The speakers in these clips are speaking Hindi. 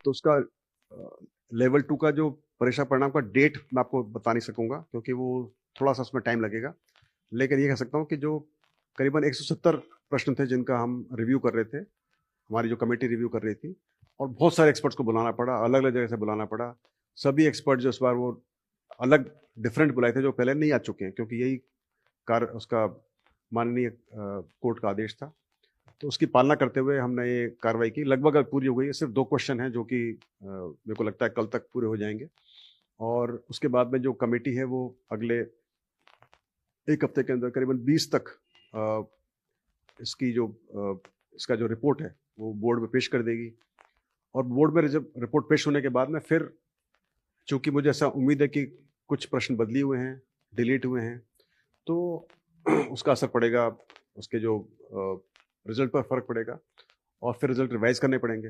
तो उसका लेवल 2 का जो परीक्षा परिणाम का डेट मैं आपको बता नहीं सकूँगा, क्योंकि वो थोड़ा-सा उसमें टाइम लगेगा। लेकिन ये कह सकता हूँ कि जो करीबन 170 प्रश्न थे जिनका हम रिव्यू कर रहे थे, हमारी जो कमेटी रिव्यू कर रही थी, और बहुत सारे एक्सपर्ट्स को बुलाना पड़ा, अलग-अलग जगह से बुलाना पड़ा। सभी एक्सपर्ट जो इस बार वो अलग डिफरेंट बुलाए थे, जो पहले नहीं आ चुके हैं, क्योंकि यही कार्य उसका माननीय कोर्ट का आदेश था। तो उसकी पालना करते हुए हमने ये कार्रवाई की। लगभग अब पूरी हो गई है, सिर्फ 2 क्वेश्चन हैं जो कि मेरे को लगता है कल तक पूरे हो जाएँगे, और उसके बाद में जो कमेटी है वो अगले 1 हफ्ते के अंदर करीबन 20 तक इसकी जो इसका जो रिपोर्ट है वो बोर्ड में पेश कर देगी। और बोर्ड में जब रिपोर्ट पेश होने के बाद में फिर, चूँकि मुझे ऐसा उम्मीद है कि कुछ प्रश्न बदले हुए हैं, डिलीट हुए हैं, तो उसका असर पड़ेगा, उसके जो रिज़ल्ट पर फ़र्क पड़ेगा, और फिर रिज़ल्ट रिवाइज़ करने पड़ेंगे।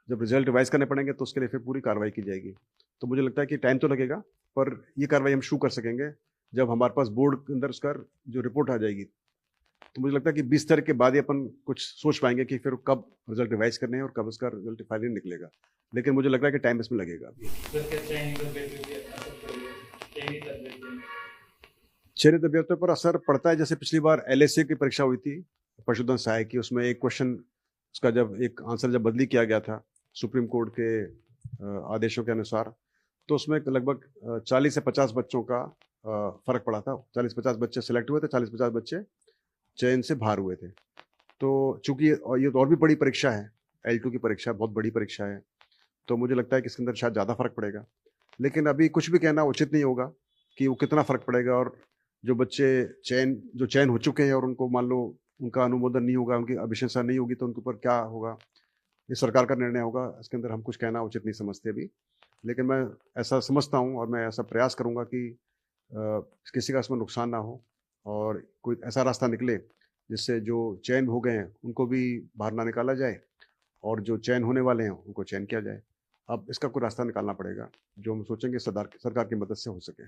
जब रिज़ल्ट रिवाइज़ करने पड़ेंगे तो उसके लिए फिर पूरी कार्रवाई की जाएगी। तो मुझे लगता है कि टाइम तो लगेगा, पर ये कार्रवाई हम शुरू कर सकेंगे जब हमारे पास बोर्ड के अंदर उसका जो रिपोर्ट आ जाएगी। तो मुझे लगता है कि 20 तारीख के बाद ही अपन कुछ सोच पाएँगे कि फिर कब रिज़ल्ट रिवाइज़ करने हैं और कब उसका रिज़ल्ट फाइनली निकलेगा। लेकिन मुझे लग रहा है कि टाइम इसमें लगेगा अभी। चयनित अभ्यर्थियों पर असर पड़ता है, जैसे पिछली बार एलएसए की परीक्षा हुई थी, पशुधन सहायक की, उसमें एक क्वेश्चन उसका जब एक आंसर जब बदली किया गया था सुप्रीम कोर्ट के आदेशों के अनुसार, तो उसमें लगभग 40 से 50 बच्चों का फ़र्क पड़ा था। 40-50 बच्चे सिलेक्ट हुए थे, 40-50 बच्चे चयन से बाहर हुए थे। तो चूँकि ये तो और भी बड़ी परीक्षा है, L2 की परीक्षा बहुत बड़ी परीक्षा है, तो मुझे लगता है कि इसके अंदर शायद ज़्यादा फ़र्क पड़ेगा। लेकिन अभी कुछ भी कहना उचित नहीं होगा कि वो कितना फ़र्क पड़ेगा, और जो बच्चे जो चयन हो चुके हैं और उनको मान लो उनका अनुमोदन नहीं होगा, उनकी अभिशंसा नहीं होगी, तो उनके ऊपर क्या होगा, ये सरकार का निर्णय होगा। इसके अंदर हम कुछ कहना उचित नहीं समझते अभी। लेकिन मैं ऐसा समझता हूँ और मैं ऐसा प्रयास करूँगा कि किसी का इसमें नुकसान ना हो, और कोई ऐसा रास्ता निकले जिससे जो चयन हो गए हैं उनको भी बाहर ना निकाला जाए, और जो चयन होने वाले हैं उनको चयन किया जाए। अब इसका कोई रास्ता निकालना पड़ेगा, जो हम सोचेंगे सरकार की मदद से हो सके।